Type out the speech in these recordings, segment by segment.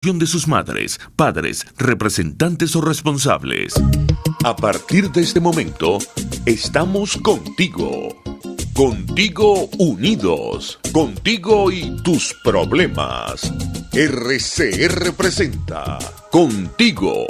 De sus madres, padres, representantes o responsables. A partir de este momento, estamos contigo. Contigo unidos. Contigo y tus problemas. RCR presenta Contigo.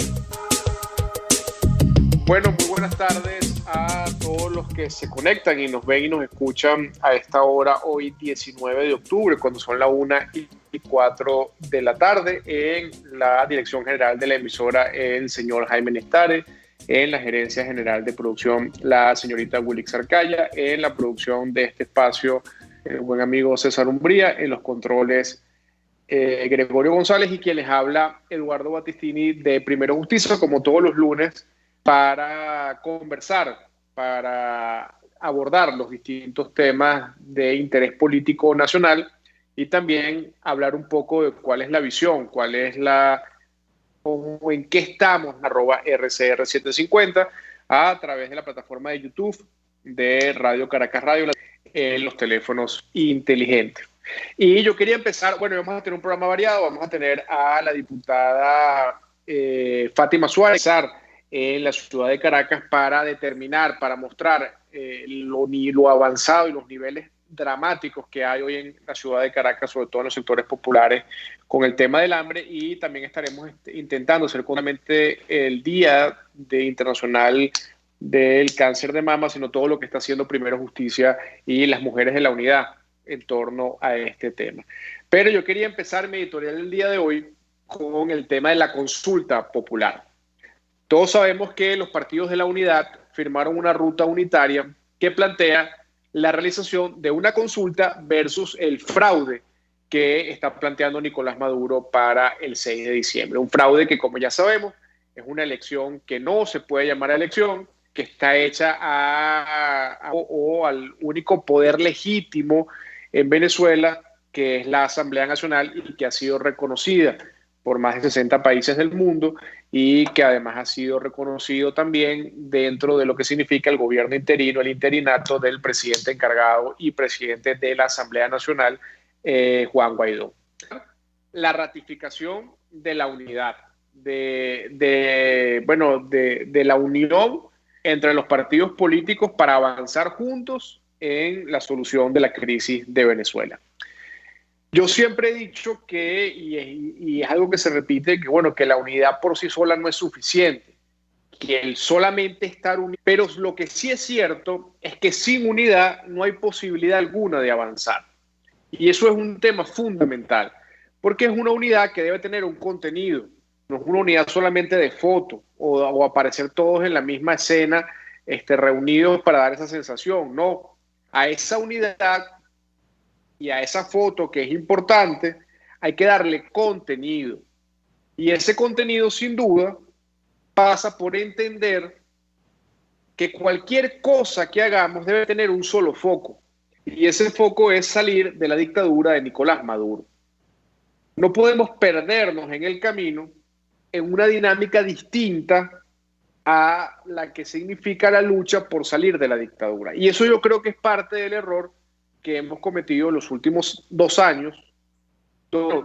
Bueno, muy buenas tardes a todos los que se conectan y nos ven y nos escuchan a esta hora, hoy 19 de octubre, cuando son las 1:04 de la tarde, en la dirección general de la emisora, el señor Jaime Nestare, en la gerencia general de producción, la señorita Wilix Arcaya, en la producción de este espacio, el buen amigo César Umbría, en los controles, Gregorio González, y quien les habla, Eduardo Battistini, de Primero Justicia, como todos los lunes, para conversar, para abordar los distintos temas de interés político nacional y también hablar un poco de cuál es la visión, cuál es o en qué estamos, @RCR750, a través de la plataforma de YouTube de Radio Caracas Radio, en los teléfonos inteligentes. Y yo quería empezar, bueno, vamos a tener un programa variado, vamos a tener a la diputada Fátima Suárez en la ciudad de Caracas para determinar, para mostrar lo avanzado y los niveles dramáticos que hay hoy en la ciudad de Caracas, sobre todo en los sectores populares, con el tema del hambre. Y también estaremos intentando hacer justamente el Día Internacional del Cáncer de Mama, sino todo lo que está haciendo Primero Justicia y las mujeres de la unidad en torno a este tema. Pero yo quería empezar mi editorial del día de hoy con el tema de la consulta popular. Todos sabemos que los partidos de la unidad firmaron una ruta unitaria que plantea la realización de una consulta versus el fraude que está planteando Nicolás Maduro para el 6 de diciembre. Un fraude que, como ya sabemos, es una elección que no se puede llamar elección, que está hecha al único poder legítimo en Venezuela, que es la Asamblea Nacional, y que ha sido reconocida por más de 60 países del mundo, y que además ha sido reconocido también dentro de lo que significa el gobierno interino, el interinato del presidente encargado y presidente de la Asamblea Nacional, Juan Guaidó. La ratificación de la unidad, de la unión entre los partidos políticos para avanzar juntos en la solución de la crisis de Venezuela. Yo siempre he dicho que, y es algo que se repite, que la unidad por sí sola no es suficiente, que el solamente estar unido, pero lo que sí es cierto es que sin unidad no hay posibilidad alguna de avanzar. Y eso es un tema fundamental, porque es una unidad que debe tener un contenido, no es una unidad solamente de foto o aparecer todos en la misma escena, reunidos para dar esa sensación. No, a esa unidad y a esa foto, que es importante, hay que darle contenido. Y ese contenido, sin duda, pasa por entender que cualquier cosa que hagamos debe tener un solo foco. Y ese foco es salir de la dictadura de Nicolás Maduro. No podemos perdernos en el camino en una dinámica distinta a la que significa la lucha por salir de la dictadura. Y eso yo creo que es parte del error que hemos cometido en los últimos 2 años.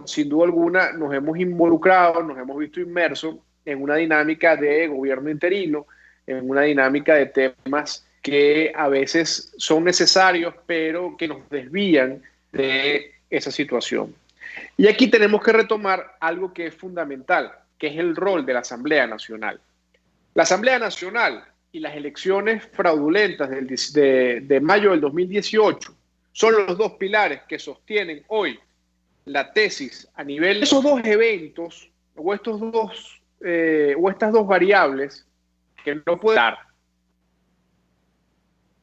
Sin duda alguna nos hemos involucrado, nos hemos visto inmersos en una dinámica de gobierno interino, en una dinámica de temas que a veces son necesarios, pero que nos desvían de esa situación. Y aquí tenemos que retomar algo que es fundamental, que es el rol de la Asamblea Nacional. La Asamblea Nacional y las elecciones fraudulentas de mayo del 2018 son los dos pilares que sostienen hoy la tesis a nivel de esos dos eventos o estas dos variables que no pueden dar.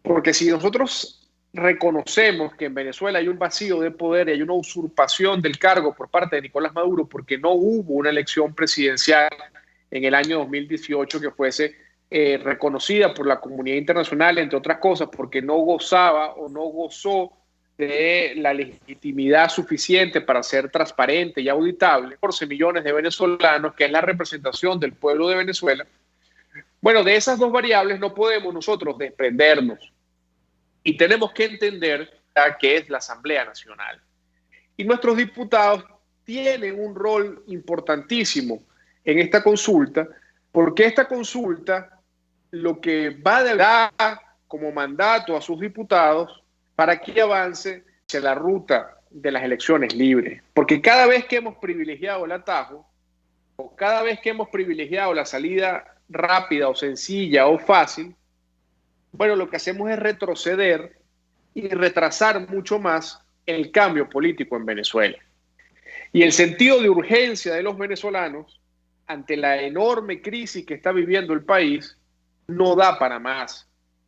Porque si nosotros reconocemos que en Venezuela hay un vacío de poder y hay una usurpación del cargo por parte de Nicolás Maduro, porque no hubo una elección presidencial en el año 2018 que fuese reconocida por la comunidad internacional, entre otras cosas, porque no gozaba o no gozó de la legitimidad suficiente para ser transparente y auditable, 14 millones de venezolanos, que es la representación del pueblo de Venezuela. Bueno, de esas dos variables no podemos nosotros desprendernos y tenemos que entender qué es la Asamblea Nacional. Y nuestros diputados tienen un rol importantísimo en esta consulta, porque esta consulta lo que va a dar como mandato a sus diputados para que avance hacia la ruta de las elecciones libres. Porque cada vez que hemos privilegiado el atajo, o cada vez que hemos privilegiado la salida rápida o sencilla o fácil, bueno, lo que hacemos es retroceder y retrasar mucho más el cambio político en Venezuela. Y el sentido de urgencia de los venezolanos ante la enorme crisis que está viviendo el país no da para más,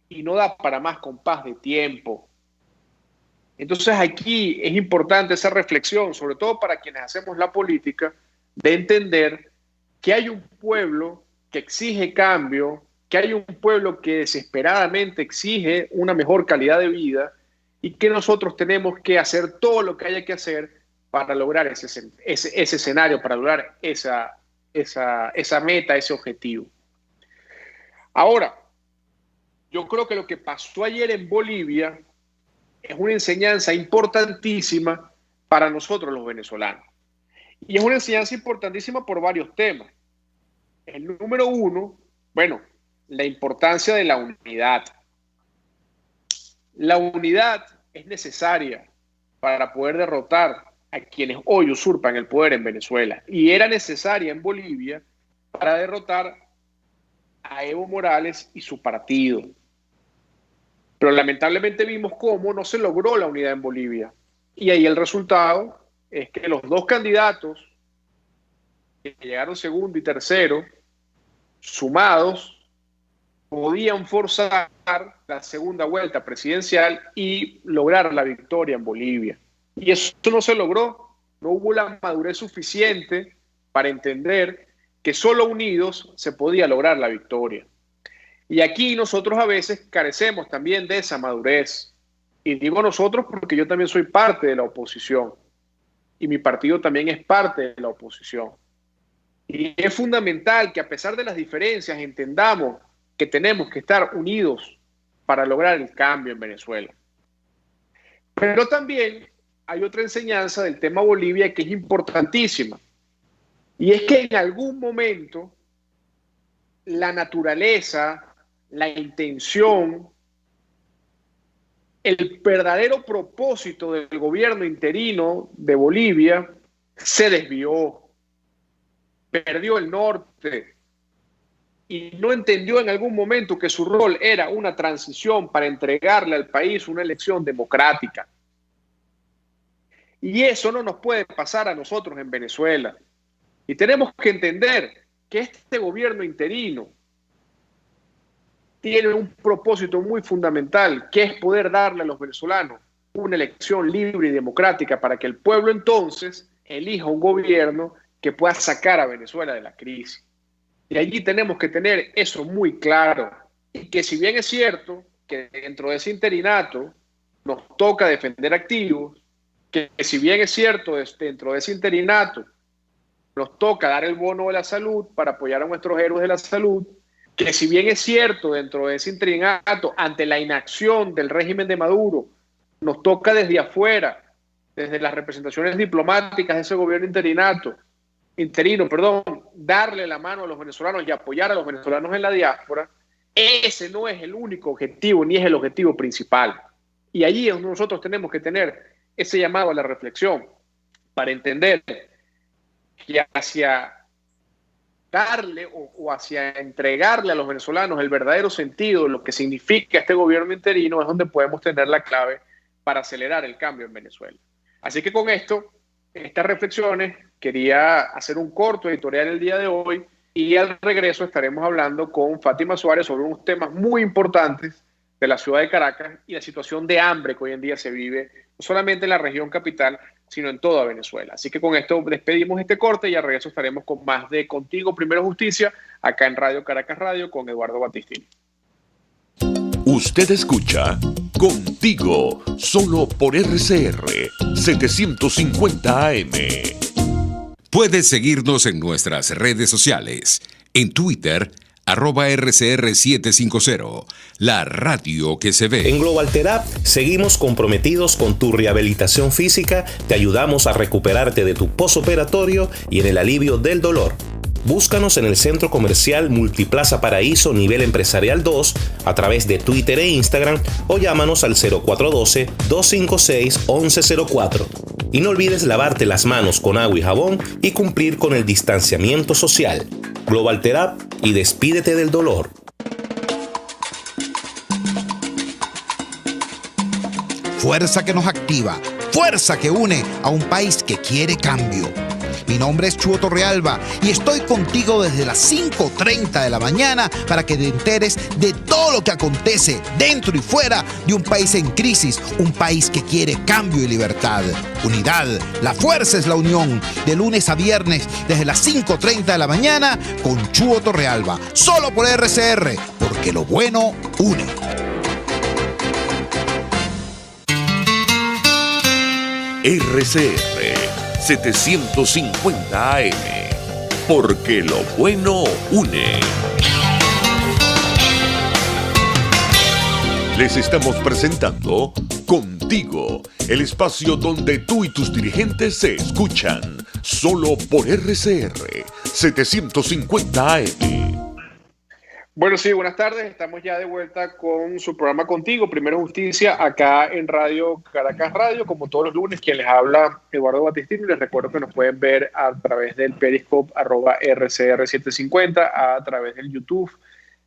y no da para más compás de tiempo. Entonces aquí es importante esa reflexión, sobre todo para quienes hacemos la política, de entender que hay un pueblo que exige cambio, que hay un pueblo que desesperadamente exige una mejor calidad de vida y que nosotros tenemos que hacer todo lo que haya que hacer para lograr ese escenario, para lograr esa meta, ese objetivo. Ahora, yo creo que lo que pasó ayer en Bolivia es una enseñanza importantísima para nosotros los venezolanos. Y es una enseñanza importantísima por varios temas. El número uno, bueno, la importancia de la unidad. La unidad es necesaria para poder derrotar a quienes hoy usurpan el poder en Venezuela. Y era necesaria en Bolivia para derrotar a Evo Morales y su partido. Pero lamentablemente vimos cómo no se logró la unidad en Bolivia. Y ahí el resultado es que los dos candidatos que llegaron segundo y tercero, sumados, podían forzar la segunda vuelta presidencial y lograr la victoria en Bolivia. Y eso no se logró. No hubo la madurez suficiente para entender que solo unidos se podía lograr la victoria. Y aquí nosotros a veces carecemos también de esa madurez. Y digo nosotros porque yo también soy parte de la oposición. Y mi partido también es parte de la oposición. Y es fundamental que a pesar de las diferencias entendamos que tenemos que estar unidos para lograr el cambio en Venezuela. Pero también hay otra enseñanza del tema Bolivia que es importantísima. Y es que en algún momento la naturaleza, la intención, el verdadero propósito del gobierno interino de Bolivia se desvió, perdió el norte y no entendió en algún momento que su rol era una transición para entregarle al país una elección democrática. Y eso no nos puede pasar a nosotros en Venezuela. Y tenemos que entender que este gobierno interino tiene un propósito muy fundamental, que es poder darle a los venezolanos una elección libre y democrática para que el pueblo entonces elija un gobierno que pueda sacar a Venezuela de la crisis. Y allí tenemos que tener eso muy claro. Y que si bien es cierto que dentro de ese interinato nos toca defender activos, que si bien es cierto dentro de ese interinato nos toca dar el bono de la salud para apoyar a nuestros héroes de la salud, que si bien es cierto dentro de ese interinato, ante la inacción del régimen de Maduro, nos toca desde afuera, desde las representaciones diplomáticas de ese gobierno interino, darle la mano a los venezolanos y apoyar a los venezolanos en la diáspora, ese no es el único objetivo, ni es el objetivo principal. Y allí es donde nosotros tenemos que tener ese llamado a la reflexión, para entender que hacia darle o hacia entregarle a los venezolanos el verdadero sentido de lo que significa este gobierno interino es donde podemos tener la clave para acelerar el cambio en Venezuela. Así que con estas reflexiones, quería hacer un corto editorial el día de hoy y al regreso estaremos hablando con Fátima Suárez sobre unos temas muy importantes de la ciudad de Caracas y la situación de hambre que hoy en día se vive, no solamente en la región capital, sino en toda Venezuela. Así que con esto despedimos este corte y al regreso estaremos con más de Contigo Primero Justicia, acá en Radio Caracas Radio con Eduardo Batistini. Usted escucha Contigo, solo por RCR 750 AM. Puedes seguirnos en nuestras redes sociales. En Twitter, @RCR750, la radio que se ve. En Global Therapy seguimos comprometidos con tu rehabilitación física, te ayudamos a recuperarte de tu postoperatorio y en el alivio del dolor. Búscanos en el Centro Comercial Multiplaza Paraíso Nivel Empresarial 2 a través de Twitter e Instagram o llámanos al 0412-256-1104. Y no olvides lavarte las manos con agua y jabón y cumplir con el distanciamiento social. Global Therapy y despídete del dolor. Fuerza que nos activa, fuerza que une a un país que quiere cambio. Mi nombre es Chuo Torrealba y estoy contigo desde las 5:30 de la mañana para que te enteres de todo lo que acontece dentro y fuera de un país en crisis, un país que quiere cambio y libertad. Unidad, la fuerza es la unión, de lunes a viernes desde las 5:30 de la mañana con Chuo Torrealba, solo por RCR, porque lo bueno une. RCR 750 AM, porque lo bueno une. Les estamos presentando Contigo, el espacio donde tú y tus dirigentes se escuchan, solo por RCR 750 AM. Bueno, sí, buenas tardes. Estamos ya de vuelta con su programa Contigo, Primero Justicia, acá en Radio Caracas Radio, como todos los lunes. Quien les habla, Eduardo Batistini. Les recuerdo que nos pueden ver a través del Periscope @RCR750, a través del YouTube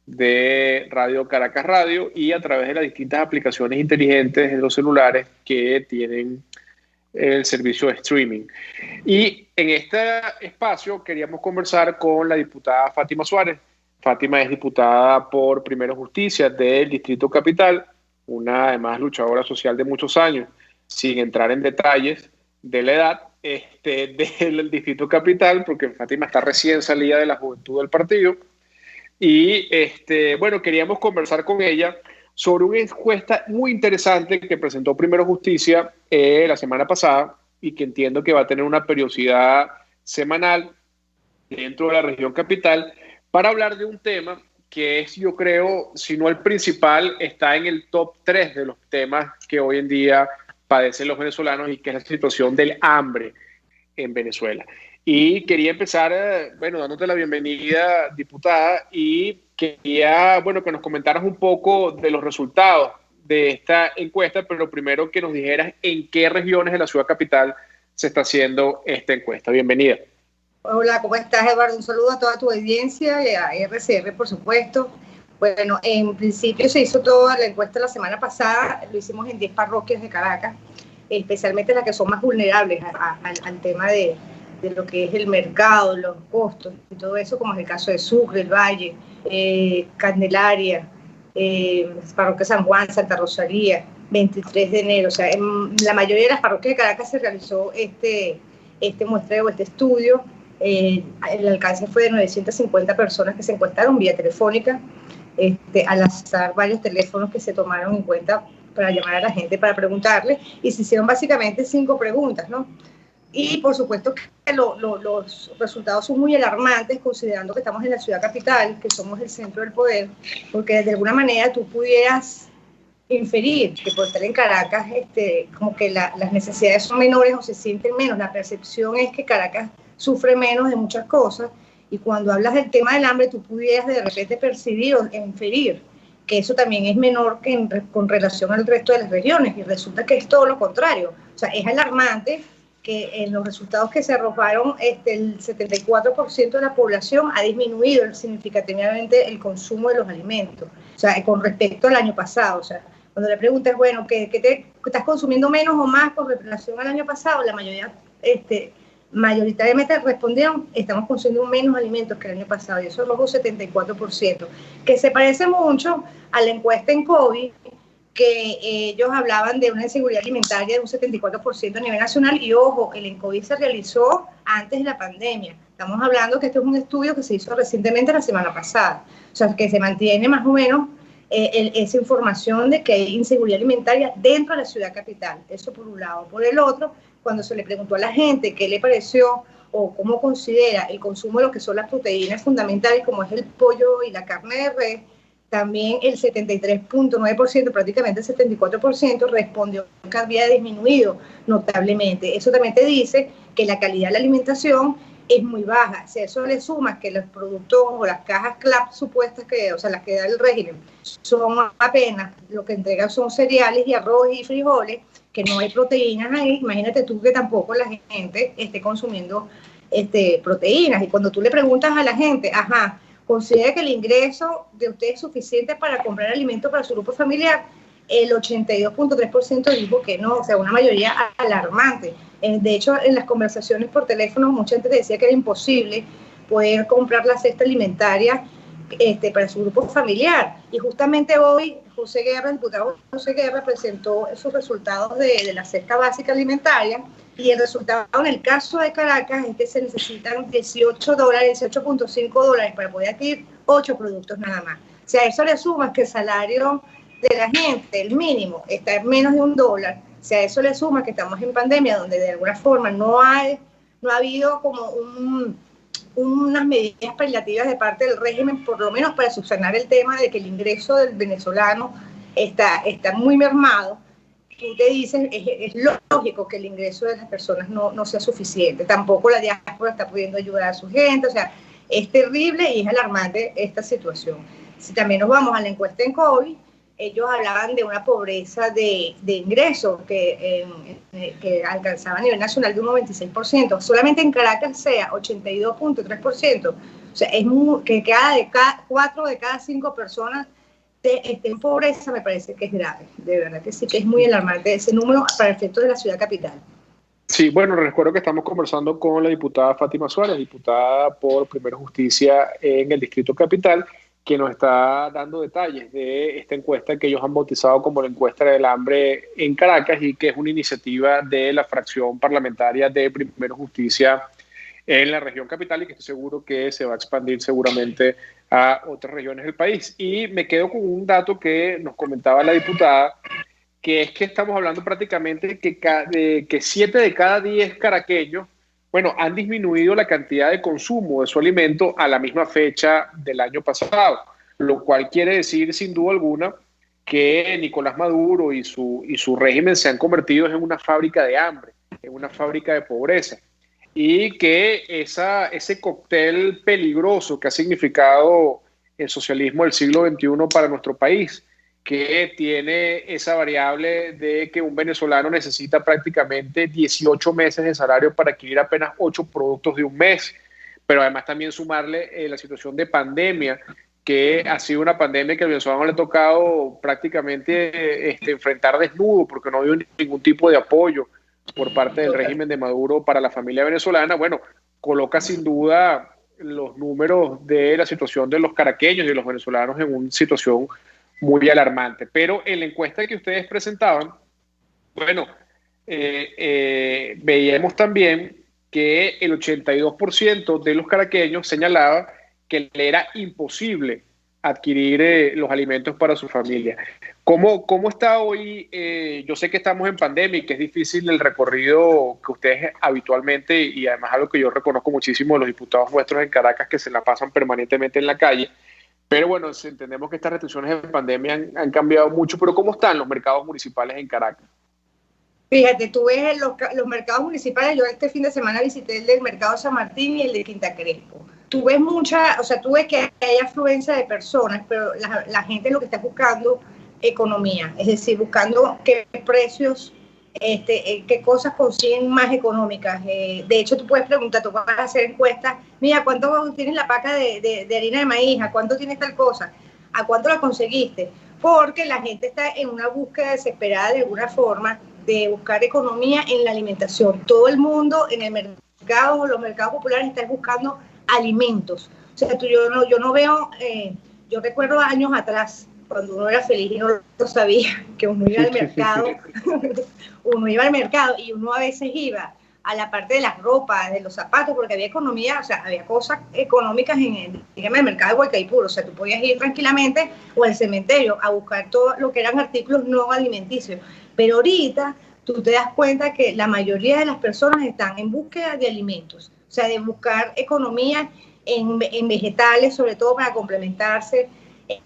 de Radio Caracas Radio y a través de las distintas aplicaciones inteligentes en los celulares que tienen el servicio de streaming. Y en este espacio queríamos conversar con la diputada Fátima Suárez. Fátima es diputada por Primero Justicia del Distrito Capital, una además luchadora social de muchos años, sin entrar en detalles de la edad del Distrito Capital, porque Fátima está recién salida de la juventud del partido. Y bueno, queríamos conversar con ella sobre una encuesta muy interesante que presentó Primero Justicia la semana pasada y que entiendo que va a tener una periodicidad semanal dentro de la región capital, para hablar de un tema que es, yo creo, si no el principal, está en el top 3 de los temas que hoy en día padecen los venezolanos, y que es la situación del hambre en Venezuela. Y quería empezar, bueno, dándote la bienvenida, diputada, y quería, bueno, que nos comentaras un poco de los resultados de esta encuesta, pero primero que nos dijeras en qué regiones de la ciudad capital se está haciendo esta encuesta. Bienvenida. Hola, ¿cómo estás, Eduardo? Un saludo a toda tu audiencia y a RCR, por supuesto. Bueno, en principio se hizo toda la encuesta la semana pasada, lo hicimos en 10 parroquias de Caracas, especialmente las que son más vulnerables al tema de lo que es el mercado, los costos y todo eso, como es el caso de Sucre, El Valle, Candelaria, Parroquia San Juan, Santa Rosalía, 23 de enero. O sea, en la mayoría de las parroquias de Caracas se realizó este muestreo, este estudio. El alcance fue de 950 personas que se encuestaron vía telefónica, al azar varios teléfonos que se tomaron en cuenta para llamar a la gente, para preguntarle, y se hicieron básicamente 5 preguntas, ¿no? Y por supuesto que los resultados son muy alarmantes, considerando que estamos en la ciudad capital, que somos el centro del poder, porque de alguna manera tú pudieras inferir que por estar en Caracas, como que las necesidades son menores o se sienten menos. La percepción es que Caracas sufre menos de muchas cosas, y cuando hablas del tema del hambre, tú pudieras de repente percibir o inferir que eso también es menor con relación al resto de las regiones, y resulta que es todo lo contrario. O sea, es alarmante que en los resultados que se arrojaron, el 74% de la población ha disminuido significativamente el consumo de los alimentos, o sea, con respecto al año pasado. O sea, cuando le preguntas, bueno, ¿qué estás consumiendo menos o más con relación al año pasado? La mayoría, mayoritariamente respondieron, estamos consumiendo menos alimentos que el año pasado, y eso es un 74%, que se parece mucho a la encuesta en COVID, que ellos hablaban de una inseguridad alimentaria de un 74% a nivel nacional, y ojo, el en COVID se realizó antes de la pandemia. Estamos hablando que este es un estudio que se hizo recientemente la semana pasada, o sea, que se mantiene más o menos esa información de que hay inseguridad alimentaria dentro de la ciudad capital. Eso por un lado. Por el otro, cuando se le preguntó a la gente qué le pareció o cómo considera el consumo de lo que son las proteínas fundamentales, como es el pollo y la carne de res, también el 73.9%, prácticamente el 74%, respondió que había disminuido notablemente. Eso también te dice que la calidad de la alimentación es muy baja. Si a eso le sumas que los productos o las cajas CLAP supuestas, o sea, las que da el régimen, son apenas, lo que entregan son cereales y arroz y frijoles, que no hay proteínas ahí, imagínate tú que tampoco la gente esté consumiendo proteínas. Y cuando tú le preguntas a la gente, ¿considera que el ingreso de usted es suficiente para comprar alimentos para su grupo familiar? El 82.3% dijo que no, o sea, una mayoría alarmante. De hecho, en las conversaciones por teléfono, mucha gente decía que era imposible poder comprar la cesta alimentaria para su grupo familiar. Y justamente hoy, el diputado José Guerra presentó sus resultados de la cesta básica alimentaria, y el resultado en el caso de Caracas es que se necesitan $18.5 para poder adquirir 8 productos nada más. O sea, a eso le sumas que el salario de la gente, el mínimo, está en menos de $1. Si a eso le suma que estamos en pandemia, donde de alguna forma no ha habido como unas medidas paliativas de parte del régimen, por lo menos para subsanar el tema de que el ingreso del venezolano está muy mermado, tú te dices, es lógico que el ingreso de las personas no sea suficiente. Tampoco la diáspora está pudiendo ayudar a su gente. O sea, es terrible y es alarmante esta situación. Si también nos vamos a la encuesta en COVID, ellos hablaban de una pobreza de ingresos que alcanzaba a nivel nacional de un 96%. Solamente en Caracas sea 82.3%. O sea, que 4 de cada 5 personas esté en pobreza, me parece que es grave. De verdad que sí, que es muy alarmante ese número para efectos de la ciudad capital. Sí, bueno, recuerdo que estamos conversando con la diputada Fátima Suárez, diputada por Primero Justicia en el Distrito Capital, que nos está dando detalles de esta encuesta que ellos han bautizado como la encuesta del hambre en Caracas, y que es una iniciativa de la fracción parlamentaria de Primero Justicia en la región capital, y que estoy seguro que se va a expandir seguramente a otras regiones del país. Y me quedo con un dato que nos comentaba la diputada, que es que estamos hablando prácticamente que 7 de cada 10 caraqueños, han disminuido la cantidad de consumo de su alimento a la misma fecha del año pasado, lo cual quiere decir sin duda alguna que Nicolás Maduro y su régimen se han convertido en una fábrica de hambre, en una fábrica de pobreza, y que ese cóctel peligroso que ha significado el socialismo del siglo XXI para nuestro país, que tiene esa variable de que un venezolano necesita prácticamente 18 meses de salario para adquirir apenas 8 productos de un mes, pero además también sumarle la situación de pandemia, que ha sido una pandemia que al venezolano le ha tocado prácticamente enfrentar desnudo, porque no ha habido ningún tipo de apoyo por parte del régimen de Maduro para la familia venezolana. Coloca sin duda los números de la situación de los caraqueños y de los venezolanos en una situación muy alarmante. Pero en la encuesta que ustedes presentaban, veíamos también que el 82% de los caraqueños señalaba que le era imposible adquirir los alimentos para su familia. ¿Cómo está hoy? Yo sé que estamos en pandemia y que es difícil el recorrido que ustedes habitualmente, y además algo que yo reconozco muchísimo de los diputados nuestros en Caracas, que se la pasan permanentemente en la calle. Pero entendemos que estas restricciones de pandemia han cambiado mucho. Pero ¿cómo están los mercados municipales en Caracas? Fíjate, tú ves los mercados municipales. Yo este fin de semana visité el del Mercado San Martín y el de Quinta Crespo. Tú ves tú ves que hay afluencia de personas, pero la gente lo que está buscando economía, es decir, buscando qué precios, qué cosas consiguen más económicas. De hecho, tú puedes preguntar, tú vas a hacer encuestas, mira, ¿cuánto tienes la paca de harina de maíz? ¿A cuánto tienes tal cosa? ¿A cuánto la conseguiste? Porque la gente está en una búsqueda desesperada de alguna forma de buscar economía en la alimentación. Todo el mundo en el mercado, los mercados populares, están buscando alimentos. O sea, yo no veo, yo recuerdo años atrás, cuando uno era feliz y no lo sabía, que uno iba al mercado, y uno a veces iba a la parte de las ropas, de los zapatos, porque había economía, o sea, había cosas económicas en el mercado de Guaycaipuro. O sea, tú podías ir tranquilamente o al cementerio a buscar todo lo que eran artículos no alimenticios. Pero ahorita tú te das cuenta que la mayoría de las personas están en búsqueda de alimentos. o sea, de buscar economía en vegetales, sobre todo para complementarse.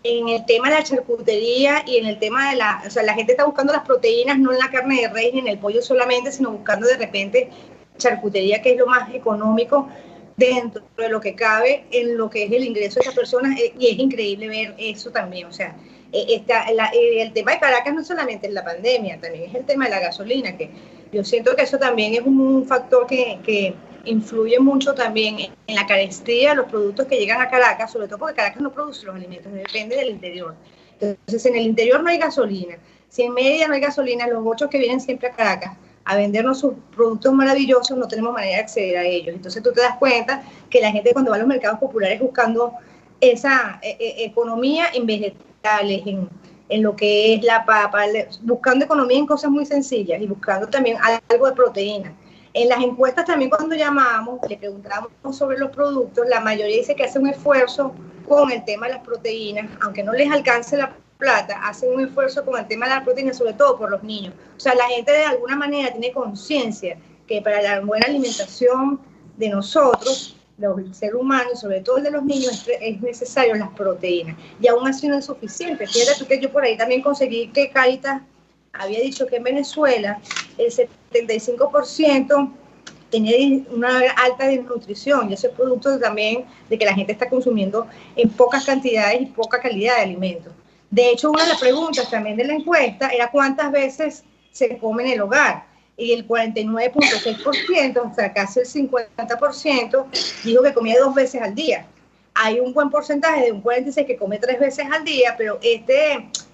En el tema de la charcutería y en el tema de o sea, la gente está buscando las proteínas no en la carne de res ni en el pollo solamente, sino buscando de repente charcutería, que es lo más económico dentro de lo que cabe en lo que es el ingreso de esas personas, y es increíble ver eso también. O sea, el tema de Caracas no solamente es la pandemia, también es el tema de la gasolina, que yo siento que eso también es un factor que influye mucho también en la carestía de los productos que llegan a Caracas, sobre todo porque Caracas no produce los alimentos, depende del interior. Entonces, en el interior no hay gasolina. Si en Mérida no hay gasolina, los bochos que vienen siempre a Caracas a vendernos sus productos maravillosos, no tenemos manera de acceder a ellos. Entonces tú te das cuenta que la gente cuando va a los mercados populares buscando esa economía en vegetales, en lo que es la papa, buscando economía en cosas muy sencillas y buscando también algo de proteína. En las encuestas también cuando llamamos, le preguntábamos sobre los productos, la mayoría dice que hace un esfuerzo con el tema de las proteínas, aunque no les alcance la plata, hacen un esfuerzo con el tema de las proteínas, sobre todo por los niños. O sea, la gente de alguna manera tiene conciencia que para la buena alimentación de nosotros, del ser humano, y sobre todo el de los niños, es necesario las proteínas. Y aún así no es suficiente. Fíjate tú que yo por ahí también conseguí que Cáritas había dicho que en Venezuela el 75% tenía una alta desnutrición, y eso es producto también de que la gente está consumiendo en pocas cantidades y poca calidad de alimentos. De hecho, una de las preguntas también de la encuesta era cuántas veces se come en el hogar, y el 49.6%, o sea, casi el 50%, dijo que comía 2 veces al día. Hay un buen porcentaje de un 46% que come 3 veces al día, pero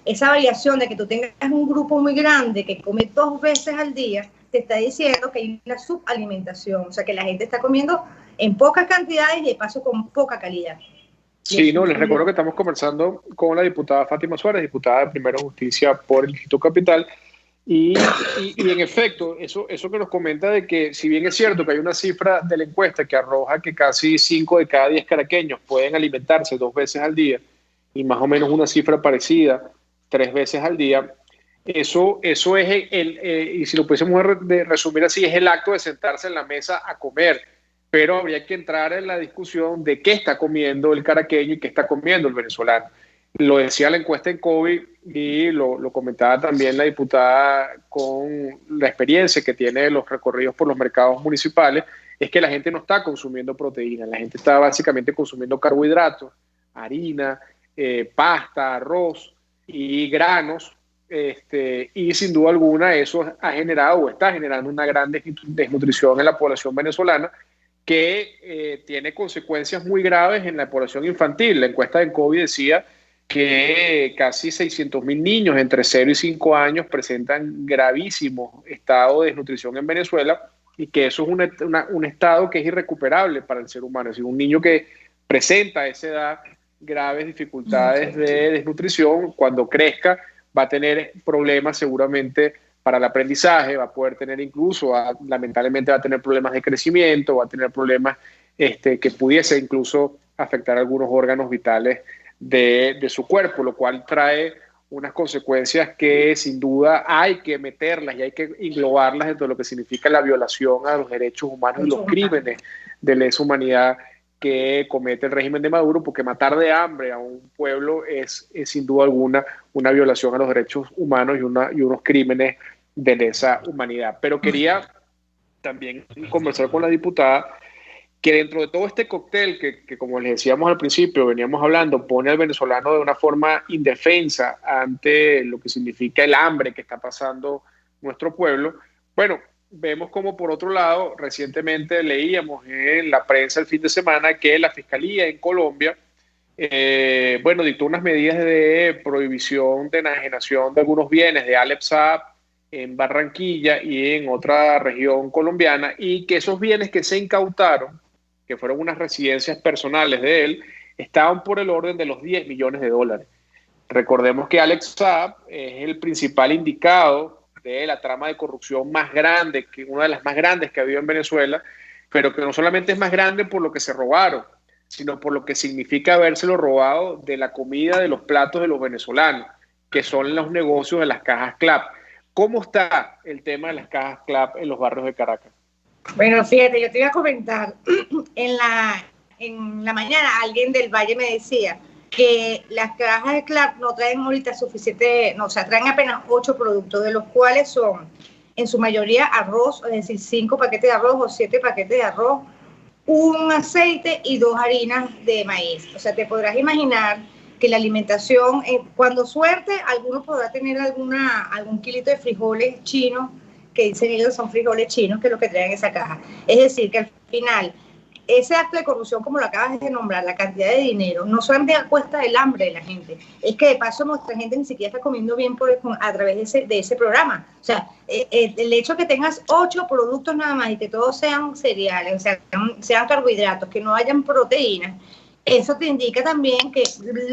esa variación de que tú tengas un grupo muy grande que come 2 veces al día, te está diciendo que hay una subalimentación, o sea, que la gente está comiendo en pocas cantidades y de paso con poca calidad. Sí, no, les recuerdo que estamos conversando con la diputada Fátima Suárez, diputada de Primera Justicia por el Distrito Capital, y en efecto, eso que nos comenta de que si bien es cierto que hay una cifra de la encuesta que arroja que casi 5 de cada 10 caraqueños pueden alimentarse 2 veces al día, y más o menos una cifra parecida 3 veces al día, eso es y si lo pudiésemos resumir así, es el acto de sentarse en la mesa a comer. Pero habría que entrar en la discusión de qué está comiendo el caraqueño y qué está comiendo el venezolano. Lo decía la encuesta en COVID y lo comentaba también la diputada con la experiencia que tiene de los recorridos por los mercados municipales, es que la gente no está consumiendo proteína, la gente está básicamente consumiendo carbohidratos, harina, pasta, arroz y granos, y sin duda alguna eso ha generado o está generando una gran desnutrición en la población venezolana, que tiene consecuencias muy graves en la población infantil. La encuesta de COVID decía que casi 600.000 niños entre 0 y 5 años presentan gravísimo estado de desnutrición en Venezuela, y que eso es un estado que es irrecuperable para el ser humano. Es decir, un niño que presenta a esa edad graves dificultades de desnutrición, cuando crezca va a tener problemas seguramente para el aprendizaje, va a poder tener incluso, lamentablemente va a tener problemas de crecimiento, va a tener problemas que pudiese incluso afectar algunos órganos vitales de su cuerpo, lo cual trae unas consecuencias que sin duda hay que meterlas y hay que englobarlas dentro de lo que significa la violación a los derechos humanos y los crímenes de lesa humanidad que comete el régimen de Maduro, porque matar de hambre a un pueblo es sin duda alguna una violación a los derechos humanos y unos crímenes de lesa humanidad. Pero quería también conversar con la diputada que dentro de todo este cóctel que como les decíamos al principio, veníamos hablando, pone al venezolano de una forma indefensa ante lo que significa el hambre que está pasando nuestro pueblo. Bueno, vemos como por otro lado, recientemente leíamos en la prensa el fin de semana que la Fiscalía en Colombia dictó unas medidas de prohibición de enajenación de algunos bienes de Alex Saab en Barranquilla y en otra región colombiana, y que esos bienes que se incautaron, que fueron unas residencias personales de él, estaban por el orden de los $10 millones. Recordemos que Alex Saab es el principal indicado de la trama de corrupción más grande, que una de las más grandes que ha habido en Venezuela, pero que no solamente es más grande por lo que se robaron, sino por lo que significa habérselo robado de la comida, de los platos de los venezolanos, que son los negocios de las cajas CLAP. ¿Cómo está el tema de las cajas CLAP en los barrios de Caracas? Bueno, fíjate, yo te iba a comentar, en la mañana alguien del Valle me decía que las cajas de Clark no traen ahorita suficiente, no, o sea, traen apenas 8 productos, de los cuales son en su mayoría arroz, es decir, 5 paquetes de arroz o 7 paquetes de arroz, un aceite y 2 harinas de maíz. O sea, te podrás imaginar que la alimentación, cuando suerte, alguno podrá tener algún kilito de frijoles chinos, que dicen ellos son frijoles chinos, que es lo que traen esa caja. Es decir, que al final, ese acto de corrupción, como lo acabas de nombrar, la cantidad de dinero, no solamente a cuesta del hambre de la gente, es que de paso nuestra gente ni siquiera está comiendo bien a través de ese programa. O sea, el hecho de que tengas 8 productos nada más y que todos sean cereales, o sea, sean carbohidratos, que no hayan proteínas, eso te indica también que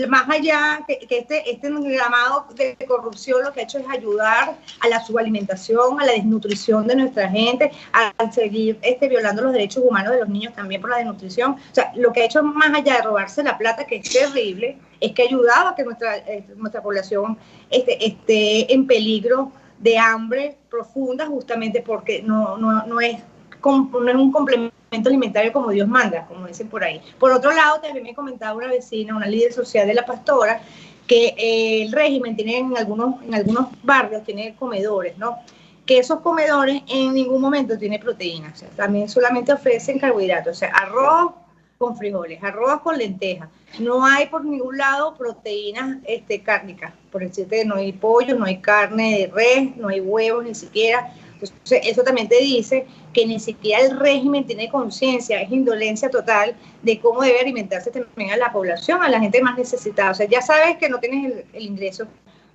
más allá, que este llamado de corrupción lo que ha hecho es ayudar a la subalimentación, a la desnutrición de nuestra gente, a seguir violando los derechos humanos de los niños también por la desnutrición. O sea, lo que ha hecho más allá de robarse la plata, que es terrible, es que ha ayudado a que nuestra población esté en peligro de hambre profunda, justamente porque no es un complemento alimentario como Dios manda, como dicen por ahí. Por otro lado, también me comentaba una vecina, una líder social de La Pastora, que el régimen tiene en algunos barrios, tiene comedores, ¿no? Que esos comedores en ningún momento tiene proteínas, o sea, también solamente ofrecen carbohidratos, o sea, arroz con frijoles, arroz con lentejas. No hay por ningún lado proteínas cárnicas, por decirte, no hay pollo, no hay carne de res, no hay huevos ni siquiera. Entonces, eso también te dice que ni siquiera el régimen tiene conciencia, es indolencia total de cómo debe alimentarse también a la población, a la gente más necesitada. O sea, ya sabes que no tienes el ingreso,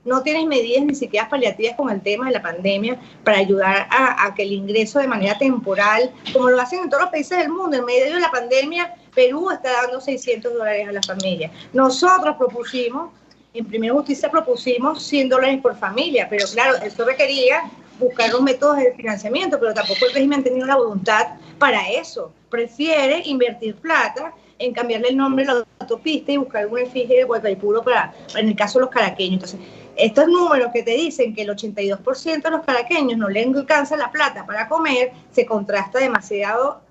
no tienes medidas ni siquiera paliativas con el tema de la pandemia para ayudar a que el ingreso de manera temporal, como lo hacen en todos los países del mundo, en medio de la pandemia, Perú está dando $600 a las familias. Nosotros propusimos, en Primera Justicia propusimos $100 por familia, pero claro, eso requería buscar los métodos de financiamiento, pero tampoco el régimen ha tenido la voluntad para eso. Prefiere invertir plata en cambiarle el nombre a la autopista y buscar una efigie de Guataipuro en el caso de los caraqueños. Entonces, estos números que te dicen que el 82% de los caraqueños no le alcanza la plata para comer, se contrasta demasiado.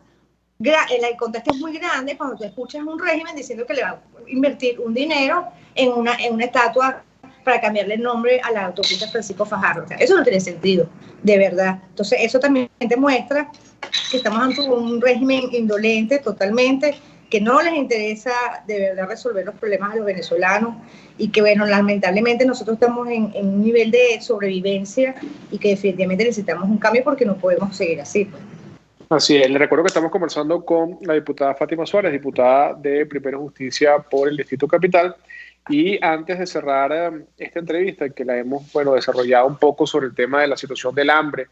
El contraste es muy grande cuando tú escuchas un régimen diciendo que le va a invertir un dinero en una estatua para cambiarle el nombre a la autopista Francisco Fajardo. O sea, eso no tiene sentido, de verdad. Entonces, eso también demuestra que estamos ante un régimen indolente totalmente, que no les interesa de verdad resolver los problemas a los venezolanos y que, bueno, lamentablemente nosotros estamos en un nivel de sobrevivencia y que definitivamente necesitamos un cambio porque no podemos seguir así, pues. Así es, le recuerdo que estamos conversando con la diputada Fátima Suárez, diputada de Primera Justicia por el Distrito Capital. Y antes de cerrar esta entrevista, que la hemos desarrollado un poco sobre el tema de la situación del hambre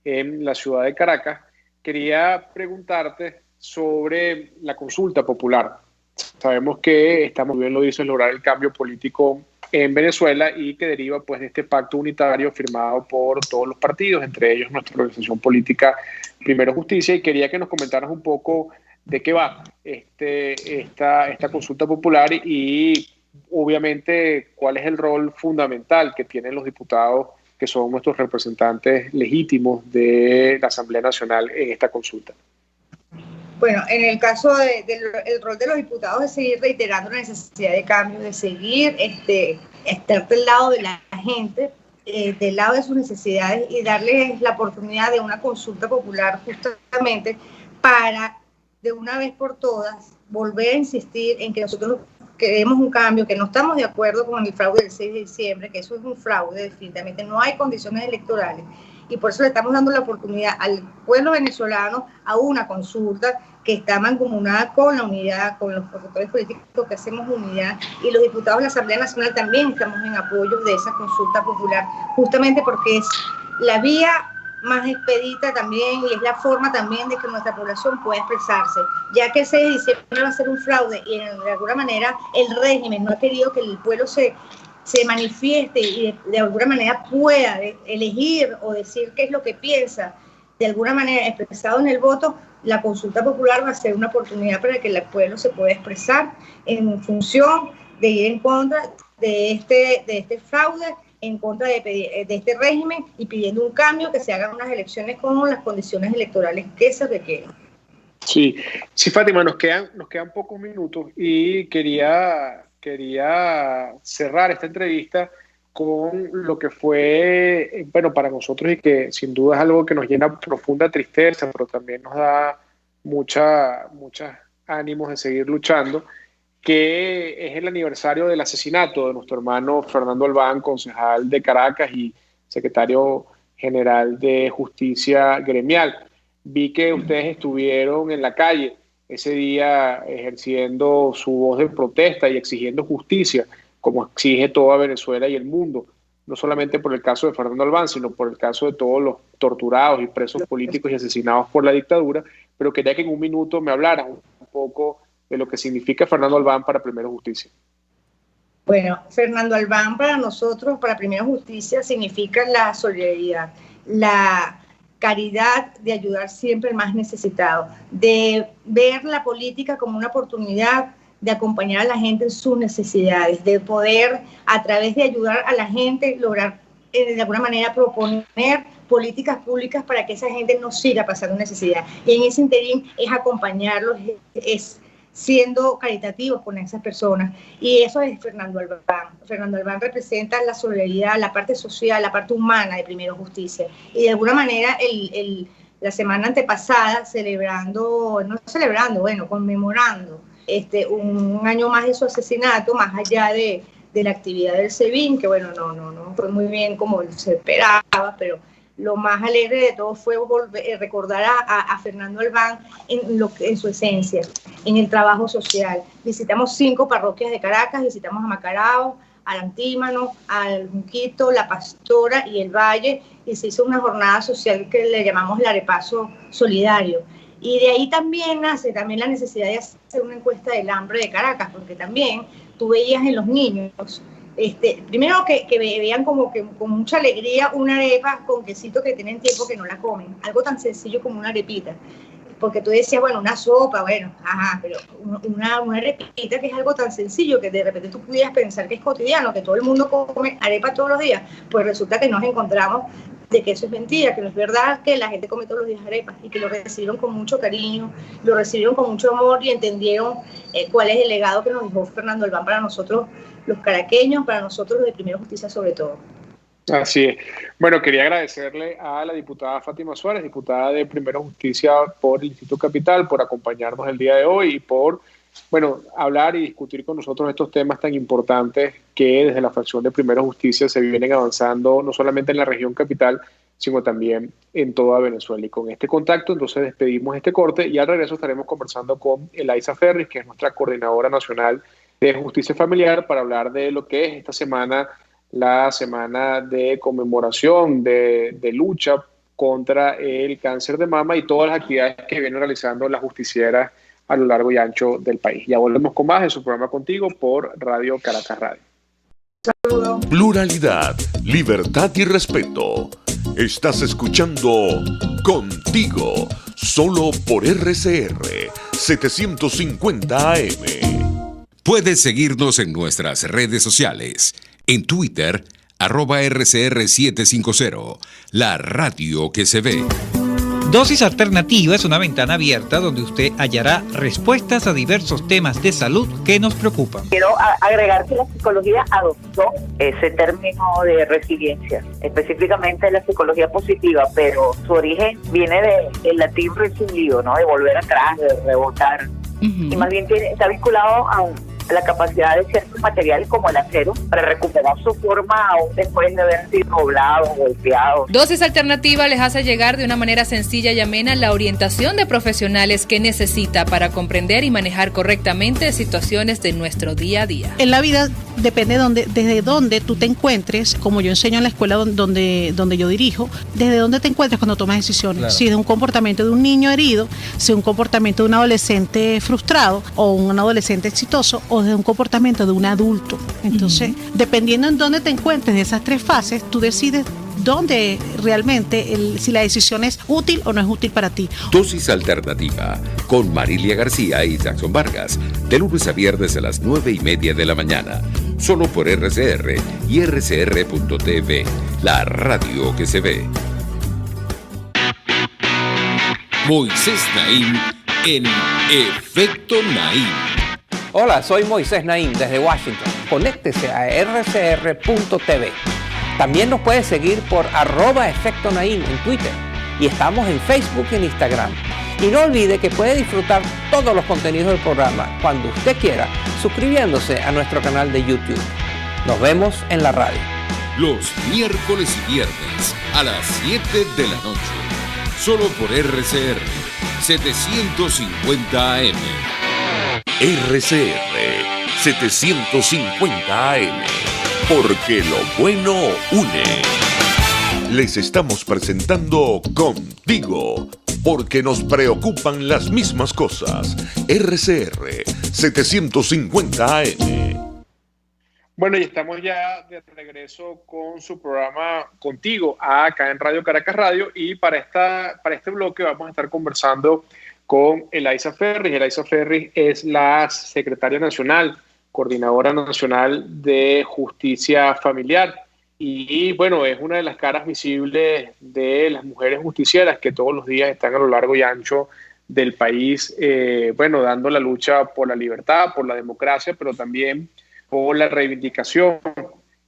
en la ciudad de Caracas, quería preguntarte sobre la consulta popular. Sabemos que estamos, bien lo dices, lograr el cambio político en Venezuela y que deriva pues de este pacto unitario firmado por todos los partidos, entre ellos nuestra organización política Primera Justicia, y quería que nos comentaras un poco de qué va esta consulta popular y obviamente cuál es el rol fundamental que tienen los diputados que son nuestros representantes legítimos de la Asamblea Nacional en esta consulta. Bueno, en el caso del rol de los diputados es seguir reiterando la necesidad de cambio, de seguir estar del lado de la gente, del lado de sus necesidades y darles la oportunidad de una consulta popular justamente para de una vez por todas volver a insistir en que nosotros queremos un cambio, que no estamos de acuerdo con el fraude del 6 de diciembre, que eso es un fraude, definitivamente no hay condiciones electorales y por eso le estamos dando la oportunidad al pueblo venezolano a una consulta que está mancomunada con la unidad, con los promotores políticos que hacemos unidad y los diputados de la Asamblea Nacional también estamos en apoyo de esa consulta popular, justamente porque es la vía más expedita también y es la forma también de que nuestra población pueda expresarse, ya que el 6 de diciembre va a ser un fraude y de alguna manera el régimen no ha querido que el pueblo se manifieste y de alguna manera pueda elegir o decir qué es lo que piensa, de alguna manera expresado en el voto. La consulta popular va a ser una oportunidad para que el pueblo se pueda expresar en función de ir en contra de este fraude en contra de este régimen y pidiendo un cambio, que se hagan unas elecciones con las condiciones electorales que se requieren. Sí, Fátima, nos quedan pocos minutos y quería cerrar esta entrevista con lo que fue, bueno, para nosotros, y que sin duda es algo que nos llena profunda tristeza, pero también nos da muchos ánimos de seguir luchando, que es el aniversario del asesinato de nuestro hermano Fernando Albán, concejal de Caracas y secretario general de Justicia Gremial. Vi que ustedes estuvieron en la calle ese día ejerciendo su voz de protesta y exigiendo justicia, como exige toda Venezuela y el mundo, no solamente por el caso de Fernando Albán, sino por el caso de todos los torturados y presos políticos y asesinados por la dictadura. Pero quería que en un minuto me hablaras un poco de lo que significa Fernando Albán para Primero Justicia. Bueno, Fernando Albán para nosotros, para Primero Justicia, significa la solidaridad, la caridad de ayudar siempre al más necesitado, de ver la política como una oportunidad de acompañar a la gente en sus necesidades, de poder, a través de ayudar a la gente, lograr de alguna manera proponer políticas públicas para que esa gente no siga pasando necesidad. Y en ese interín es acompañarlos, es siendo caritativos con esas personas. Y eso es Fernando Albán. Fernando Albán representa la solidaridad, la parte social, la parte humana de Primero Justicia. Y de alguna manera la semana antepasada, conmemorando un año más de su asesinato, más allá de la actividad del SEBIN, que bueno, no fue muy bien como se esperaba, pero lo más alegre de todo fue recordar a Fernando Albán en su esencia, en el trabajo social. Visitamos 5 parroquias de Caracas, visitamos a Macarao, al Antímano, al Junquito, La Pastora y el Valle, y se hizo una jornada social que le llamamos el Arepaso Solidario. Y de ahí también nace la necesidad de hacer una encuesta del hambre de Caracas, porque también tú veías en los niños, primero que veían como que con mucha alegría una arepa con quesito que tienen tiempo que no la comen, algo tan sencillo como una arepita, porque tú decías, bueno, una sopa, pero una arepita, que es algo tan sencillo que de repente tú pudieras pensar que es cotidiano, que todo el mundo come arepa todos los días, pues resulta que nos encontramos de que eso es mentira, que no es verdad, que la gente come todos los días arepas, y que lo recibieron con mucho cariño, lo recibieron con mucho amor y entendieron cuál es el legado que nos dejó Fernando Albán para nosotros los caraqueños, para nosotros los de Primero Justicia sobre todo. Así es. Bueno, quería agradecerle a la diputada Fátima Suárez, diputada de Primero Justicia por el Instituto Capital, por acompañarnos el día de hoy y por hablar y discutir con nosotros estos temas tan importantes que desde la fracción de Primero Justicia se vienen avanzando no solamente en la región capital, sino también en toda Venezuela. Y con este contacto, entonces despedimos este corte y al regreso estaremos conversando con Elaiza Ferris, que es nuestra coordinadora nacional de Justicia Familiar, para hablar de lo que es esta semana, la semana de conmemoración, de lucha contra el cáncer de mama y todas las actividades que vienen realizando las justicieras a lo largo y ancho del país. Ya volvemos con más en su programa Contigo por Radio Caracas Radio. Saludos. Pluralidad, libertad y respeto. Estás escuchando Contigo, solo por RCR 750 AM. Puedes seguirnos en nuestras redes sociales. En Twitter, @RCR750, la radio que se ve. Dosis Alternativa es una ventana abierta donde usted hallará respuestas a diversos temas de salud que nos preocupan. Quiero agregar que la psicología adoptó ese término de resiliencia, específicamente la psicología positiva, pero su origen viene del latín resilio, ¿no? De volver atrás, de rebotar. Y más bien está vinculado a la capacidad de ciertos materiales como el acero para recuperar su forma aún después de haber sido doblado, golpeado. Dosis Alternativa les hace llegar de una manera sencilla y amena la orientación de profesionales que necesita para comprender y manejar correctamente situaciones de nuestro día a día. En la vida depende desde dónde tú te encuentres, como yo enseño en la escuela donde yo dirijo, desde dónde te encuentres cuando tomas decisiones. Claro. Si es un comportamiento de un niño herido, si es un comportamiento de un adolescente frustrado o un adolescente exitoso, o de un comportamiento de un adulto. Entonces, dependiendo en dónde te encuentres de esas 3 fases, tú decides dónde realmente, si la decisión es útil o no es útil para ti. Dosis Alternativa, con Marilia García y Jackson Vargas, de lunes a viernes a las 9:30 de la mañana, solo por RCR y RCR.tv, la radio que se ve. Moisés Naim en Efecto Naim. Hola, soy Moisés Naim desde Washington. Conéctese a rcr.tv. También nos puede seguir por @Efecto Naim en Twitter. Y estamos en Facebook y en Instagram. Y no olvide que puede disfrutar todos los contenidos del programa cuando usted quiera, suscribiéndose a nuestro canal de YouTube. Nos vemos en la radio. Los miércoles y viernes a las 7 de la noche. Solo por RCR 750 AM. RCR 750 AM. Porque lo bueno une. Les estamos presentando Contigo, porque nos preocupan las mismas cosas. RCR 750 AM. Bueno, y estamos ya de regreso con su programa Contigo, acá en Radio Caracas Radio, y para este bloque vamos a estar conversando con Elisa Ferris. Elisa Ferris es la secretaria nacional, coordinadora nacional de Justicia Familiar. Y bueno, es una de las caras visibles de las mujeres justicieras que todos los días están a lo largo y ancho del país, dando la lucha por la libertad, por la democracia, pero también por la reivindicación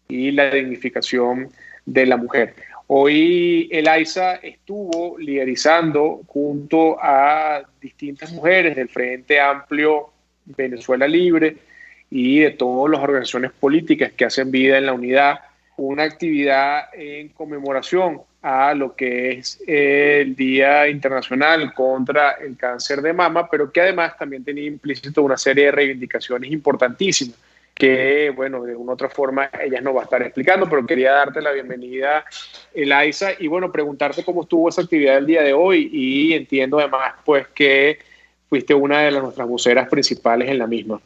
y la dignificación de la mujer. Hoy Elisa estuvo liderizando junto a distintas mujeres del Frente Amplio Venezuela Libre y de todas las organizaciones políticas que hacen vida en la unidad, una actividad en conmemoración a lo que es el Día Internacional contra el Cáncer de Mama, pero que además también tenía implícito una serie de reivindicaciones importantísimas que, bueno, de una u otra forma ellas nos va a estar explicando, pero quería darte la bienvenida, Elisa, y bueno, preguntarte cómo estuvo esa actividad el día de hoy, y entiendo además pues que fuiste una de nuestras voceras principales en la misma.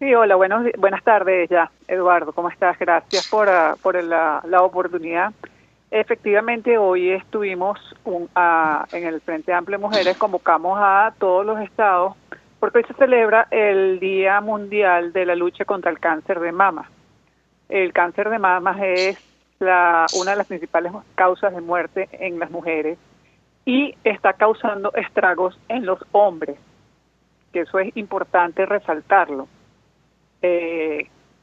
Sí, hola, buenas tardes ya, Eduardo, ¿cómo estás? Gracias por la oportunidad. Efectivamente, hoy estuvimos en el Frente Amplio de Mujeres, convocamos a todos los estados, porque hoy se celebra el Día Mundial de la Lucha contra el Cáncer de Mama. El cáncer de mama es una de las principales causas de muerte en las mujeres y está causando estragos en los hombres, que eso es importante resaltarlo.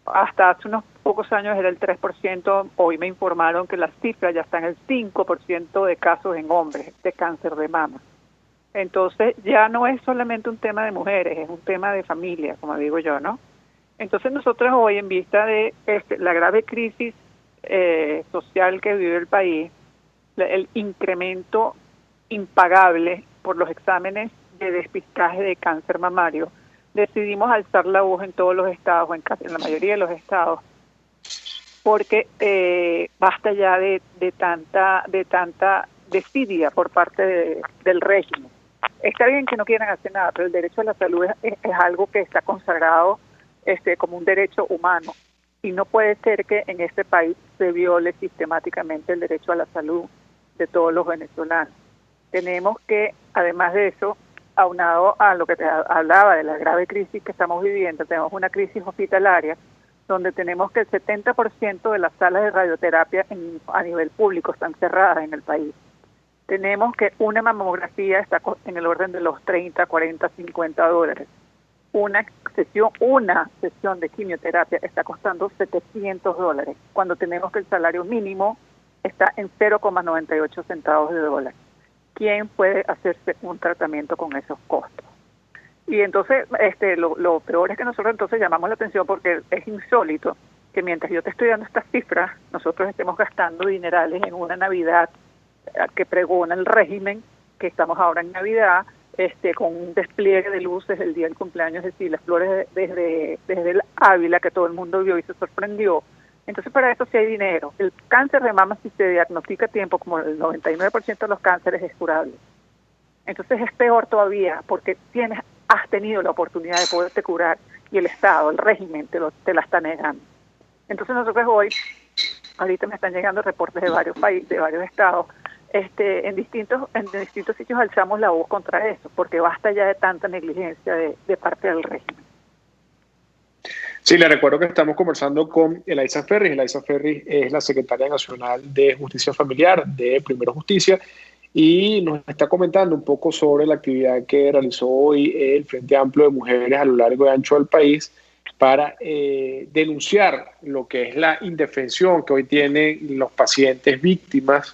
Hasta hace unos pocos años era el 3%, hoy me informaron que la cifra ya está en el 5% de casos en hombres de cáncer de mama. Entonces ya no es solamente un tema de mujeres, es un tema de familia, como digo yo, ¿no? Entonces nosotros hoy, en vista de la grave crisis social que vive el país, el incremento impagable por los exámenes de despistaje de cáncer mamario, decidimos alzar la voz en todos los estados, en la mayoría de los estados, porque basta ya de tanta desidia por parte del régimen. Está bien que no quieran hacer nada, pero el derecho a la salud es algo que está consagrado como un derecho humano, y no puede ser que en este país se viole sistemáticamente el derecho a la salud de todos los venezolanos. Tenemos que, además de eso, aunado a lo que te hablaba de la grave crisis que estamos viviendo, tenemos una crisis hospitalaria donde tenemos que el 70% de las salas de radioterapia a nivel público están cerradas en el país. Tenemos que una mamografía está en el orden de los 30, 40, 50 dólares. Una sesión de quimioterapia está costando 700 dólares, cuando tenemos que el salario mínimo está en 0,98 centavos de dólar. ¿Quién puede hacerse un tratamiento con esos costos? Y entonces lo peor es que nosotros entonces llamamos la atención porque es insólito que mientras yo te estoy dando estas cifras, nosotros estemos gastando dinerales en una Navidad que pregona el régimen, que estamos ahora en Navidad, con un despliegue de luces el día del cumpleaños, es decir, las flores desde el Ávila que todo el mundo vio y se sorprendió. Entonces, para eso sí hay dinero. El cáncer de mama, si se diagnostica a tiempo, como el 99% de los cánceres, es curable. Entonces es peor todavía, porque has tenido la oportunidad de poderte curar y el Estado, el régimen, te la está negando. Entonces nosotros hoy, ahorita me están llegando reportes de varios países, de varios estados, en distintos sitios alzamos la voz contra eso, porque basta ya de tanta negligencia de parte del régimen. Sí, le recuerdo que estamos conversando con Elisa Ferris. Elisa Ferris es la secretaria nacional de Justicia Familiar de Primero Justicia y nos está comentando un poco sobre la actividad que realizó hoy el Frente Amplio de Mujeres a lo largo y ancho del país para denunciar lo que es la indefensión que hoy tienen los pacientes víctimas,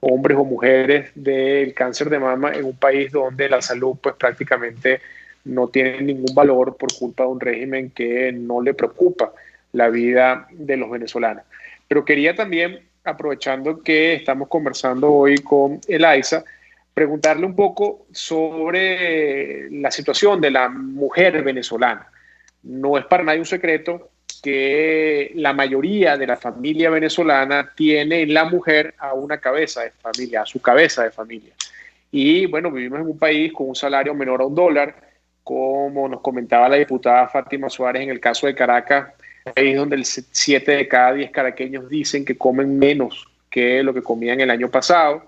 hombres o mujeres, del cáncer de mama en un país donde la salud pues prácticamente no tiene ningún valor por culpa de un régimen que no le preocupa la vida de los venezolanos. Pero quería también, aprovechando que estamos conversando hoy con Elisa, preguntarle un poco sobre la situación de la mujer venezolana. No es para nadie un secreto que la mayoría de la familia venezolana tiene en la mujer a una cabeza de familia, a su cabeza de familia. Y bueno, vivimos en un país con un salario menor a $1, como nos comentaba la diputada Fátima Suárez en el caso de Caracas, país donde 7 de cada 10 caraqueños dicen que comen menos que lo que comían el año pasado,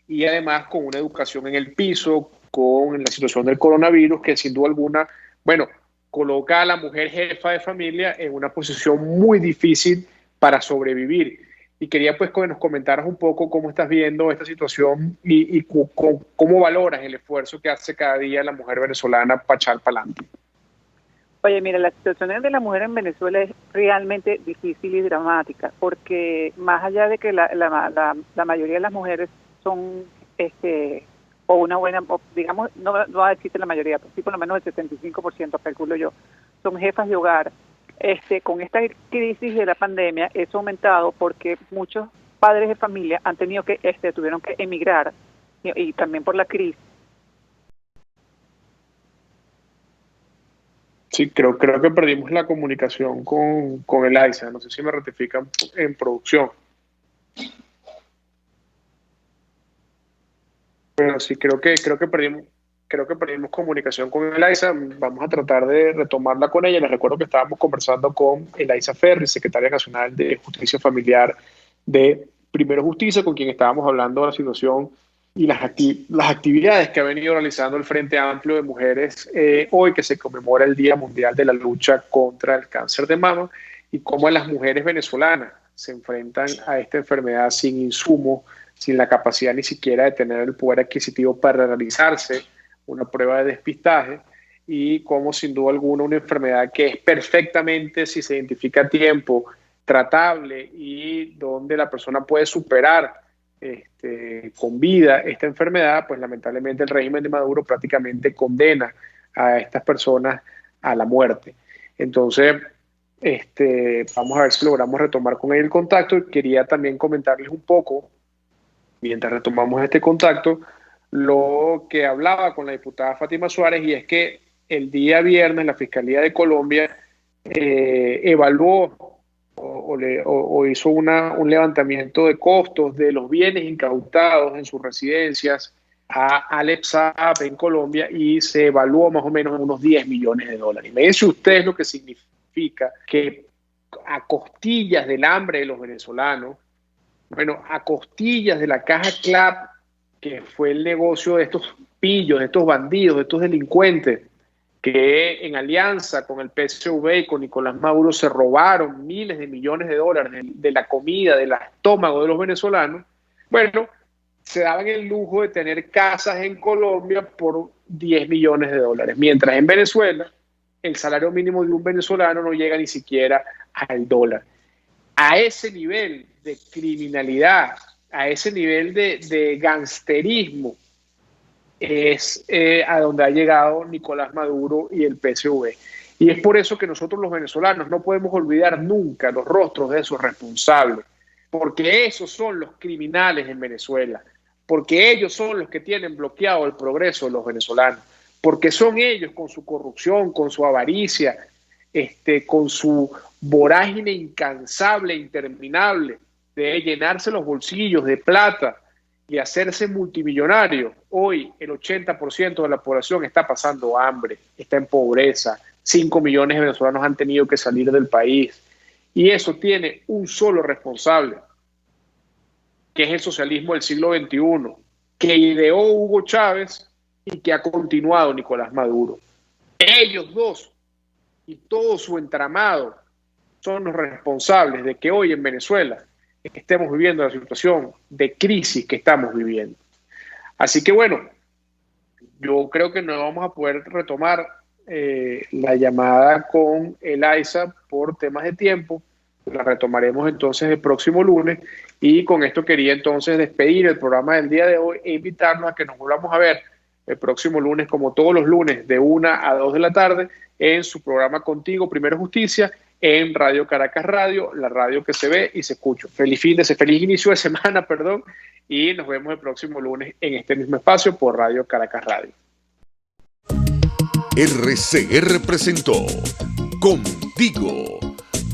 y además con una educación en el piso, con la situación del coronavirus, que sin duda alguna, bueno, coloca a la mujer jefa de familia en una posición muy difícil para sobrevivir. Y quería pues que nos comentaras un poco cómo estás viendo esta situación y cómo valoras el esfuerzo que hace cada día la mujer venezolana para echar para adelante. Oye, mira, la situación de la mujer en Venezuela es realmente difícil y dramática, porque más allá de que la mayoría de las mujeres son, o una buena, digamos, no va a decirte la mayoría, pero sí por lo menos el 75%, calculo yo, son jefas de hogar. Con esta crisis de la pandemia, eso ha aumentado porque muchos padres de familia han tenido que, tuvieron que emigrar y también por la crisis. Sí, creo que perdimos la comunicación con Elisa. No sé si me ratifican en producción. Pero sí, creo que perdimos comunicación con Elisa. Vamos a tratar de retomarla con ella. Les recuerdo que estábamos conversando con Elisa Ferris, secretaria nacional de Justicia Familiar de Primero Justicia, con quien estábamos hablando de la situación y las actividades que ha venido realizando el Frente Amplio de Mujeres hoy, que se conmemora el Día Mundial de la Lucha contra el Cáncer de Mama, y cómo las mujeres venezolanas se enfrentan a esta enfermedad sin insumos, sin la capacidad ni siquiera de tener el poder adquisitivo para realizarse una prueba de despistaje, y cómo sin duda alguna una enfermedad que es perfectamente, si se identifica a tiempo, tratable y donde la persona puede superar con vida esta enfermedad, pues lamentablemente el régimen de Maduro prácticamente condena a estas personas a la muerte. Entonces, vamos a ver si logramos retomar con él el contacto. Y quería también comentarles un poco, mientras retomamos este contacto, lo que hablaba con la diputada Fátima Suárez, y es que el día viernes la Fiscalía de Colombia evaluó o hizo un levantamiento de costos de los bienes incautados en sus residencias a Alep Saab en Colombia, y se evaluó más o menos en unos $10 millones. Imagínense ustedes lo que significa que a costillas del hambre de los venezolanos, bueno, a costillas de la caja CLAP, que fue el negocio de estos pillos, de estos bandidos, de estos delincuentes, que en alianza con el PSV y con Nicolás Maduro se robaron miles de millones de dólares de la comida, del estómago de los venezolanos, bueno, se daban el lujo de tener casas en Colombia por $10 millones, mientras en Venezuela el salario mínimo de un venezolano no llega ni siquiera al $1. A ese nivel de criminalidad, a ese nivel de gangsterismo, es a donde ha llegado Nicolás Maduro y el PSV. Y es por eso que nosotros los venezolanos no podemos olvidar nunca los rostros de esos responsables, porque esos son los criminales en Venezuela, porque ellos son los que tienen bloqueado el progreso de los venezolanos, porque son ellos con su corrupción, con su avaricia, con su vorágine incansable e interminable de llenarse los bolsillos de plata y hacerse multimillonario. Hoy el 80% de la población está pasando hambre, está en pobreza. 5 millones de venezolanos han tenido que salir del país. Y eso tiene un solo responsable, que es el socialismo del siglo XXI, que ideó Hugo Chávez y que ha continuado Nicolás Maduro. Ellos dos y todo su entramado son los responsables de que hoy en Venezuela estemos viviendo la situación de crisis que estamos viviendo. Así que bueno, yo creo que no vamos a poder retomar la llamada con el AISA por temas de tiempo. La retomaremos entonces el próximo lunes, y con esto quería entonces despedir el programa del día de hoy e invitarnos a que nos volvamos a ver el próximo lunes, como todos los lunes, de 1 a 2 de la tarde, en su programa Contigo, Primero Justicia, en Radio Caracas Radio, la radio que se ve y se escucha. Feliz inicio de semana, y nos vemos el próximo lunes en este mismo espacio por Radio Caracas Radio. RCR presentó Contigo,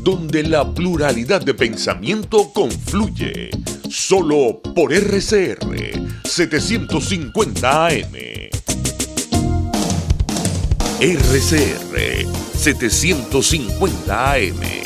donde la pluralidad de pensamiento confluye, solo por RCR 750 AM. RCR 750 AM.